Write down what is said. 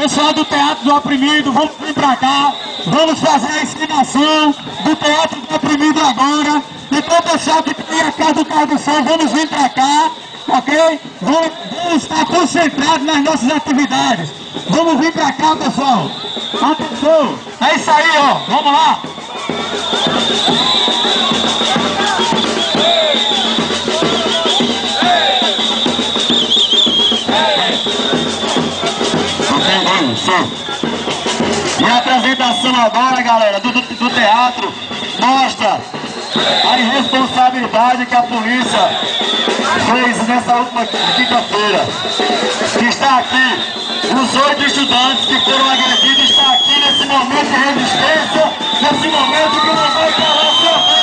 Pessoal do Teatro do Oprimido, vamos vir pra cá. Vamos fazer a encenação do Teatro do Oprimido agora. Então, pessoal que tem a casa do carro do som, vamos vir pra cá, ok? Vamos estar concentrados nas nossas atividades. Vamos vir pra cá, pessoal. Atenção. É isso aí, ó. Vamos lá. E a apresentação agora, galera, do teatro mostra a irresponsabilidade que a polícia fez nessa última quinta-feira. Está aqui, os 8 estudantes que foram agredidos, está aqui nesse momento de resistência, nesse momento que não vai calar sua voz.